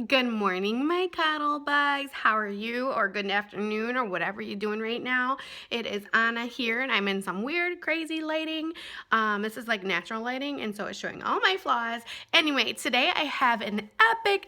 Good morning, my cuddle bugs. How are you? Or good afternoon, or whatever you're doing right now. It is Anna here, and I'm in some weird, crazy lighting. This is like natural lighting, and so it's showing all my flaws. Anyway, today I have an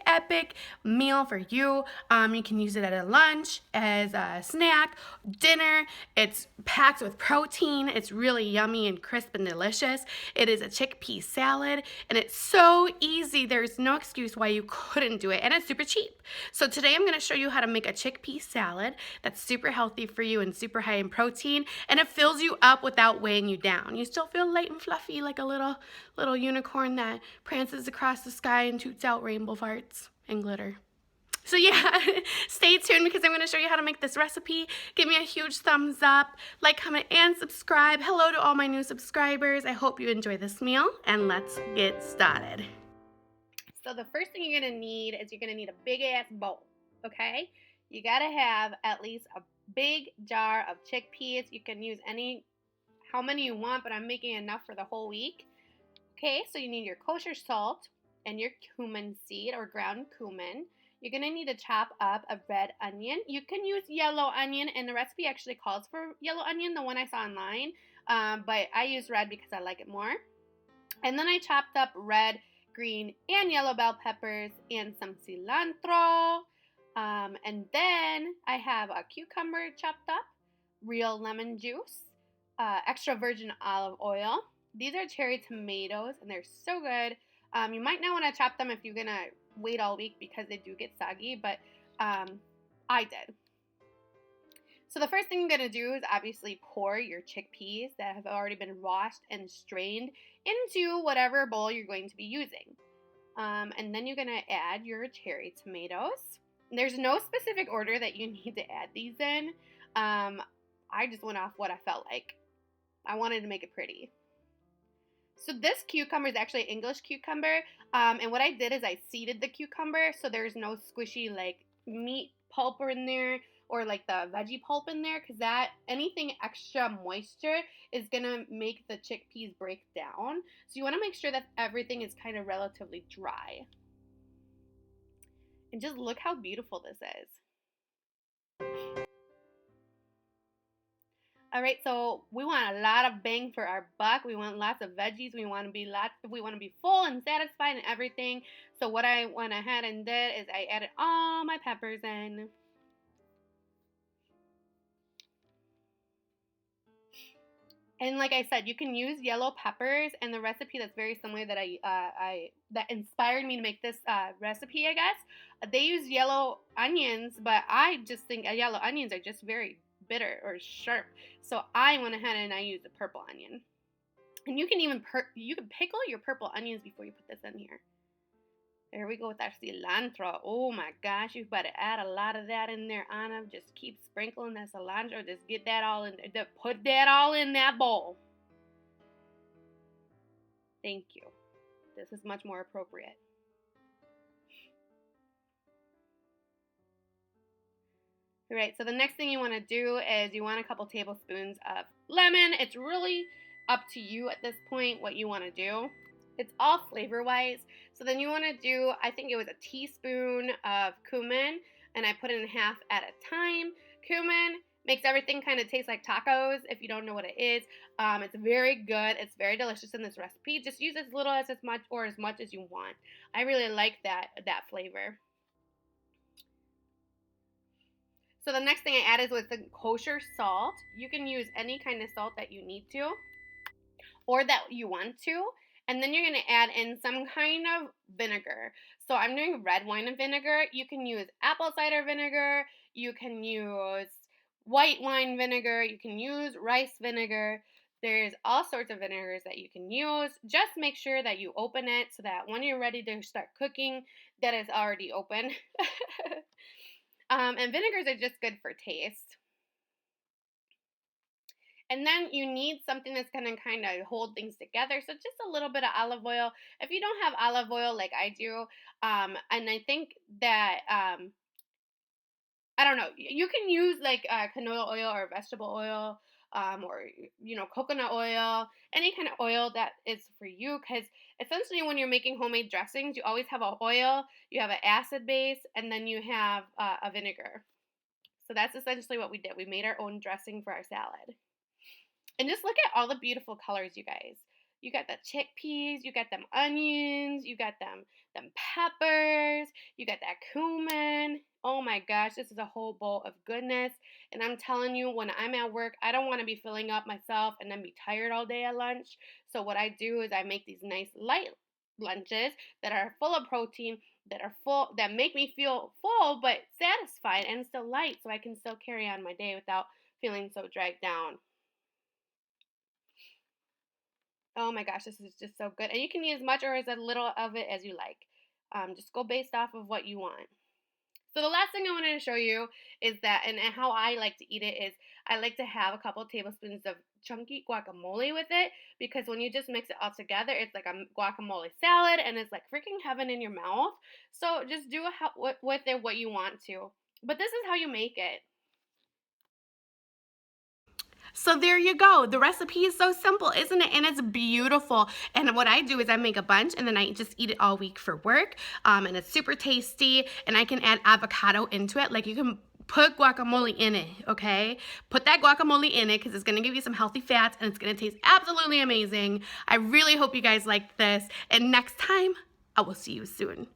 epic meal for you. You can use it at a lunch, as a snack, dinner. It's packed with protein. It's really yummy and crisp and delicious. It is a chickpea salad, and it's so easy. There's no excuse why you couldn't do it, and it's super cheap. So today I'm going to show you how to make a chickpea salad that's super healthy for you and super high in protein, and it fills you up without weighing you down. You still feel light and fluffy like a little unicorn that prances across the sky and toots out rainbow farts and glitter. So yeah, stay tuned because I'm going to show you how to make this recipe. Give me a huge thumbs up, like, comment, and subscribe. Hello to all my new subscribers. I hope you enjoy this meal, and let's get started. So the first thing you're going to need is you're going to need a big ass bowl, okay? You got to have at least a big jar of chickpeas. You can use how many you want, but I'm making enough for the whole week. Okay, so you need your kosher salt and your cumin seed or ground cumin. You're going to need to chop up a red onion. You can use yellow onion, and the recipe actually calls for yellow onion, the one I saw online, but I use red because I like it more. And then I chopped up red, green, and yellow bell peppers and some cilantro. And then I have a cucumber chopped up, real lemon juice, extra virgin olive oil. These are cherry tomatoes, and they're so good. You might not want to chop them if you're going to wait all week because they do get soggy, but I did. So the first thing you're going to do is obviously pour your chickpeas that have already been washed and strained into whatever bowl you're going to be using. And then you're going to add your cherry tomatoes. There's no specific order that you need to add these in. I just went off what I felt like. I wanted to make it pretty. So this cucumber is actually English cucumber, and what I did is I seeded the cucumber so there's no squishy like meat pulp in there or like the veggie pulp in there, because anything extra moisture is gonna make the chickpeas break down. So you want to make sure that everything is kind of relatively dry. And just look how beautiful this is. All right, so we want a lot of bang for our buck. We want lots of veggies. We want to be full and satisfied and everything. So what I went ahead and did is I added all my peppers in. And like I said, you can use yellow peppers, and the recipe that's very similar that that inspired me to make this recipe, I guess. They use yellow onions, but I just think yellow onions are just very bitter or sharp. So I went ahead and I used a purple onion. And you can even pickle your purple onions before you put this in here. There we go with our cilantro. Oh my gosh, you better add a lot of that in there, Anna. Just keep sprinkling that cilantro. Just get that all in. Put that all in that bowl. Thank you. This is much more appropriate. All right, so the next thing you want to do is you want a couple tablespoons of lemon. It's really up to you at this point what you want to do. It's all flavor-wise. So then you want to do, I think it was a teaspoon of cumin, and I put it in half at a time. Cumin makes everything kind of taste like tacos if you don't know what it is. It's very good. It's very delicious in this recipe. Just use as little as much as you want. I really like that flavor. So the next thing I added was the kosher salt. You can use any kind of salt that you need to or that you want to. And then you're going to add in some kind of vinegar. So I'm doing red wine and vinegar. You can use apple cider vinegar. You can use white wine vinegar. You can use rice vinegar. There's all sorts of vinegars that you can use. Just make sure that you open it so that when you're ready to start cooking, that is already open. And vinegars are just good for taste. And then you need something that's going to kind of hold things together. So just a little bit of olive oil. If you don't have olive oil like I do, and I think that, I don't know, you can use like canola oil or vegetable oil. or, you know, coconut oil, any kind of oil that is for you. Because essentially, when you're making homemade dressings, you always have a oil, you have an acid base, and then you have a vinegar. So that's essentially what we did. We made our own dressing for our salad. And just look at all the beautiful colors, you guys. You got the chickpeas, you got them onions, you got them peppers, you got that cumin. Oh my gosh, this is a whole bowl of goodness. And I'm telling you, when I'm at work, I don't want to be filling up myself and then be tired all day at lunch. So what I do is I make these nice light lunches that are full of protein, that are full, that make me feel full but satisfied and still light, so I can still carry on my day without feeling so dragged down. Oh my gosh, this is just so good. And you can use as much or as little of it as you like. Just go based off of what you want. So the last thing I wanted to show you is that, and how I like to eat it is, I like to have a couple of tablespoons of chunky guacamole with it, because when you just mix it all together, it's like a guacamole salad, and it's like freaking heaven in your mouth. So just do with it what you want to. But this is how you make it. So there you go. The recipe is so simple, isn't it? And it's beautiful. And what I do is I make a bunch and then I just eat it all week for work. And it's super tasty. And I can add avocado into it. Like, you can put guacamole in it, okay? Put that guacamole in it because it's going to give you some healthy fats and it's going to taste absolutely amazing. I really hope you guys like this. And next time, I will see you soon.